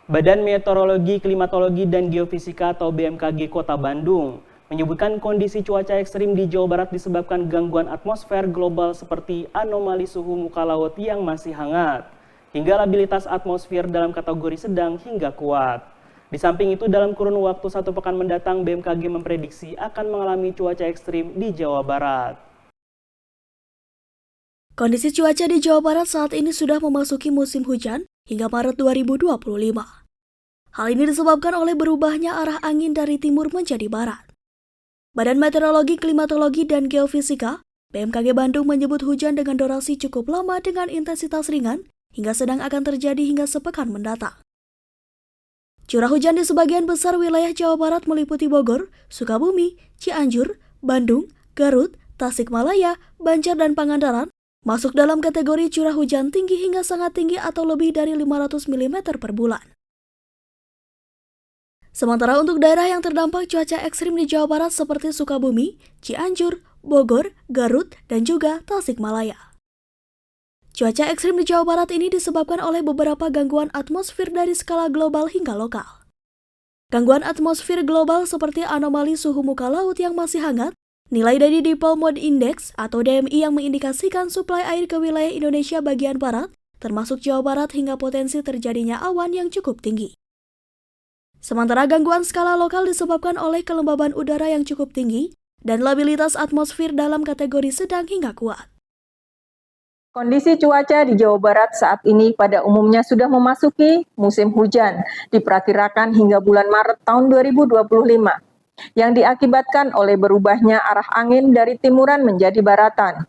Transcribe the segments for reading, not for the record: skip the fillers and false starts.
Badan Meteorologi, Klimatologi, dan Geofisika atau BMKG Kota Bandung menyebutkan kondisi cuaca ekstrim di Jawa Barat disebabkan gangguan atmosfer global seperti anomali suhu muka laut yang masih hangat, hingga labilitas atmosfer dalam kategori sedang hingga kuat. Di samping itu, dalam kurun waktu 1 pekan mendatang, BMKG memprediksi akan mengalami cuaca ekstrim di Jawa Barat. Kondisi cuaca di Jawa Barat saat ini sudah memasuki musim hujan hingga Maret 2025. Hal ini disebabkan oleh berubahnya arah angin dari timur menjadi barat. Badan Meteorologi, Klimatologi, dan Geofisika (BMKG) Bandung menyebut hujan dengan durasi cukup lama dengan intensitas ringan hingga sedang akan terjadi hingga sepekan mendatang. Curah hujan di sebagian besar wilayah Jawa Barat meliputi Bogor, Sukabumi, Cianjur, Bandung, Garut, Tasikmalaya, Banjar, dan Pangandaran masuk dalam kategori curah hujan tinggi hingga sangat tinggi atau lebih dari 500 mm per bulan. Sementara untuk daerah yang terdampak cuaca ekstrim di Jawa Barat seperti Sukabumi, Cianjur, Bogor, Garut, dan juga Tasikmalaya. Cuaca ekstrim di Jawa Barat ini disebabkan oleh beberapa gangguan atmosfer dari skala global hingga lokal. Gangguan atmosfer global seperti anomali suhu muka laut yang masih hangat, nilai dari Dipole Mode Index atau DMI yang mengindikasikan suplai air ke wilayah Indonesia bagian barat, termasuk Jawa Barat hingga potensi terjadinya awan yang cukup tinggi. Sementara gangguan skala lokal disebabkan oleh kelembaban udara yang cukup tinggi dan labilitas atmosfer dalam kategori sedang hingga kuat. Kondisi cuaca di Jawa Barat saat ini pada umumnya sudah memasuki musim hujan, diperkirakan hingga bulan Maret tahun 2025. Yang diakibatkan oleh berubahnya arah angin dari timuran menjadi baratan.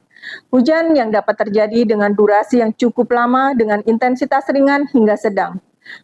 Hujan yang dapat terjadi dengan durasi yang cukup lama dengan intensitas ringan hingga sedang.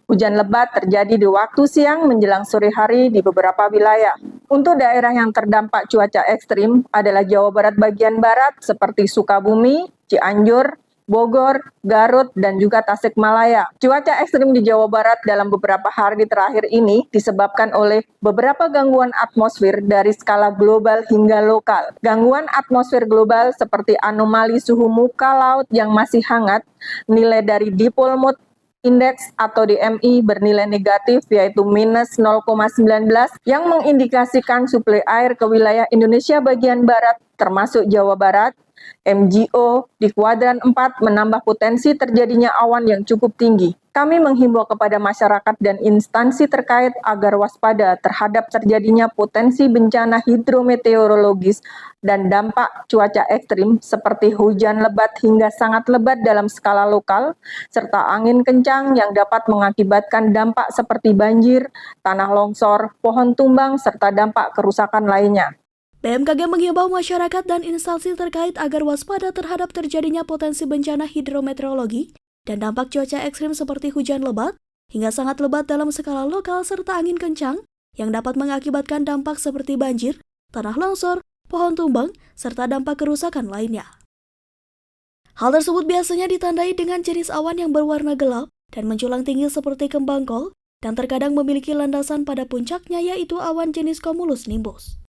Hujan lebat terjadi di waktu siang menjelang sore hari di beberapa wilayah. Untuk daerah yang terdampak cuaca ekstrim adalah Jawa Barat bagian barat seperti Sukabumi, Cianjur, Bogor, Garut, dan juga Tasikmalaya. Cuaca ekstrim di Jawa Barat dalam beberapa hari terakhir ini disebabkan oleh beberapa gangguan atmosfer dari skala global hingga lokal. Gangguan atmosfer global seperti anomali suhu muka laut yang masih hangat, nilai dari Dipole Mode Index atau DMI bernilai negatif yaitu minus 0,19 yang mengindikasikan suplai air ke wilayah Indonesia bagian barat termasuk Jawa Barat. MGO di kuadran 4 menambah potensi terjadinya awan yang cukup tinggi. Kami menghimbau kepada masyarakat dan instansi terkait agar waspada terhadap terjadinya potensi bencana hidrometeorologis dan dampak cuaca ekstrim seperti hujan lebat hingga sangat lebat dalam skala lokal, serta angin kencang yang dapat mengakibatkan dampak seperti banjir, tanah longsor, pohon tumbang, serta dampak kerusakan lainnya. BMKG menghimbau masyarakat dan instansi terkait agar waspada terhadap terjadinya potensi bencana hidrometeorologi dan dampak cuaca ekstrim seperti hujan lebat hingga sangat lebat dalam skala lokal serta angin kencang yang dapat mengakibatkan dampak seperti banjir, tanah longsor, pohon tumbang, serta dampak kerusakan lainnya. Hal tersebut biasanya ditandai dengan jenis awan yang berwarna gelap dan menjulang tinggi seperti kembang kol dan terkadang memiliki landasan pada puncaknya yaitu awan jenis cumulus nimbus.